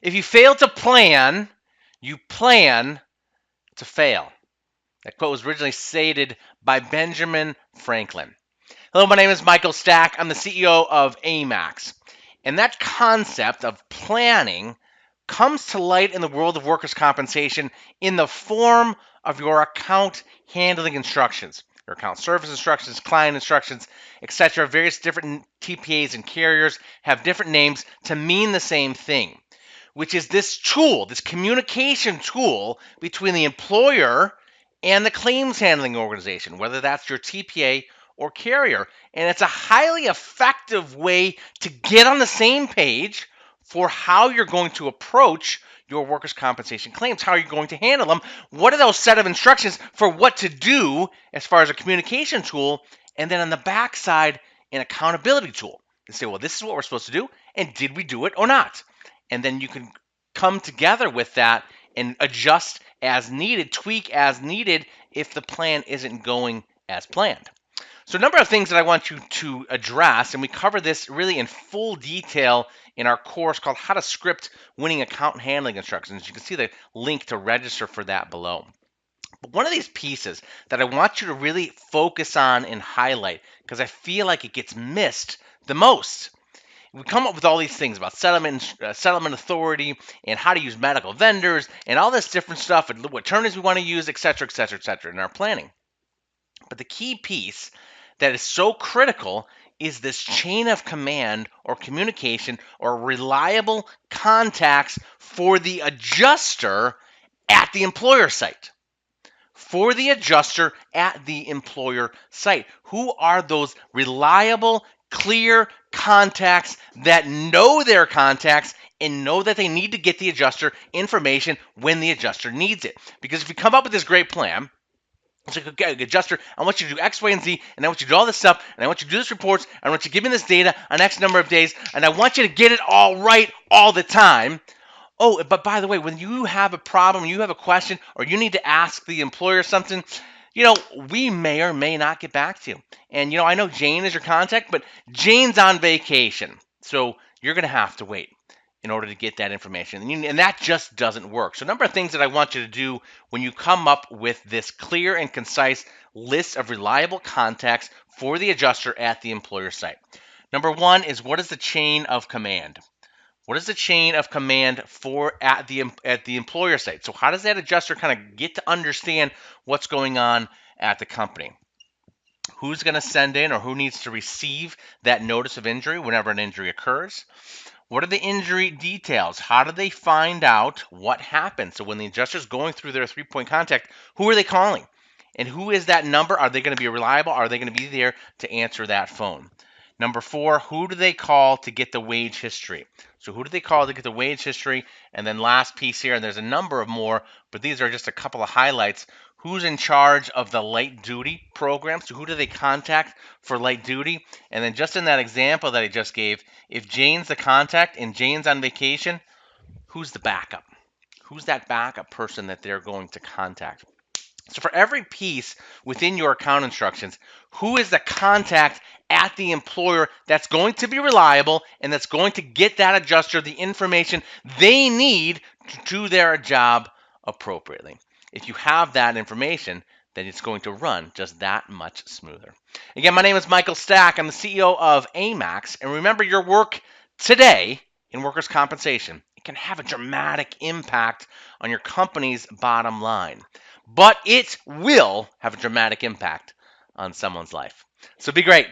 If you fail to plan, you plan to fail. That quote was originally stated by Benjamin Franklin. Hello, my name is Michael Stack. I'm the CEO of Amaxx. And that concept of planning comes to light in the world of workers' compensation in the form of your account handling instructions, your account service instructions, client instructions, etc. Various different TPAs and carriers have different names to mean the same thing, which is this tool, this communication tool between the employer and the claims handling organization, whether that's your TPA or carrier. And it's a highly effective way to get on the same page for how you're going to approach your workers' compensation claims, how you're going to handle them. What are those set of instructions for what to do as far as a communication tool? And then on the backside, an accountability tool to say, well, this is what we're supposed to do, and did we do it or not? And then you can come together with that and adjust as needed, tweak as needed if the plan isn't going as planned. So a number of things that I want you to address, and we cover this really in full detail in our course called How to Script Winning Account Handling Instructions. You can see the link to register for that below. But one of these pieces that I want you to really focus on and highlight, because I feel like it gets missed the most. We come up with all these things about settlement authority, and how to use medical vendors, and all this different stuff, and what attorneys we want to use, etc., etc., etc., in our planning. But the key piece that is so critical is this chain of command or communication or reliable contacts for the adjuster at the employer site. For the adjuster at the employer site. Who are those reliable, clear contacts that know their contacts and know that they need to get the adjuster information when the adjuster needs it? Because if you come up with this great plan, it's like, okay, adjuster, I want you to do X, Y, and Z, and I want you to do all this stuff, and I want you to do this reports, and I want you to give me this data on X number of days, and I want you to get it all right all the time. Oh, but by the way, when you have a problem, you have a question, or you need to ask the employer something, we may or may not get back to you. And, I know Jane is your contact, but Jane's on vacation. So you're going to have to wait in order to get that information. And that just doesn't work. So a number of things that I want you to do when you come up with this clear and concise list of reliable contacts for the adjuster at the employer site. Number one is, what is the chain of command? What is the chain of command for at the employer site? So how does that adjuster kind of get to understand what's going on at the company? Who's going to send in or who needs to receive that notice of injury whenever an injury occurs? What are the injury details? How do they find out what happened? So when the adjuster's going through their three-point contact, who are they calling? And who is that number? Are they going to be reliable? Are they going to be there to answer that phone? Number four, who do they call to get the wage history? So who do they call to get the wage history? And then last piece here, and there's a number of more, but these are just a couple of highlights. Who's in charge of the light duty program? So who do they contact for light duty? And then just in that example that I just gave, if Jane's the contact and Jane's on vacation, who's the backup? Who's that backup person that they're going to contact? So for every piece within your account instructions, who is the contact at the employer that's going to be reliable and that's going to get that adjuster the information they need to do their job appropriately? If you have that information, then it's going to run just that much smoother. Again, my name is Michael Stack. I'm the CEO of Amaxx. And remember, your work today in workers' compensation, it can have a dramatic impact on your company's bottom line. But it will have a dramatic impact on someone's life. So be great.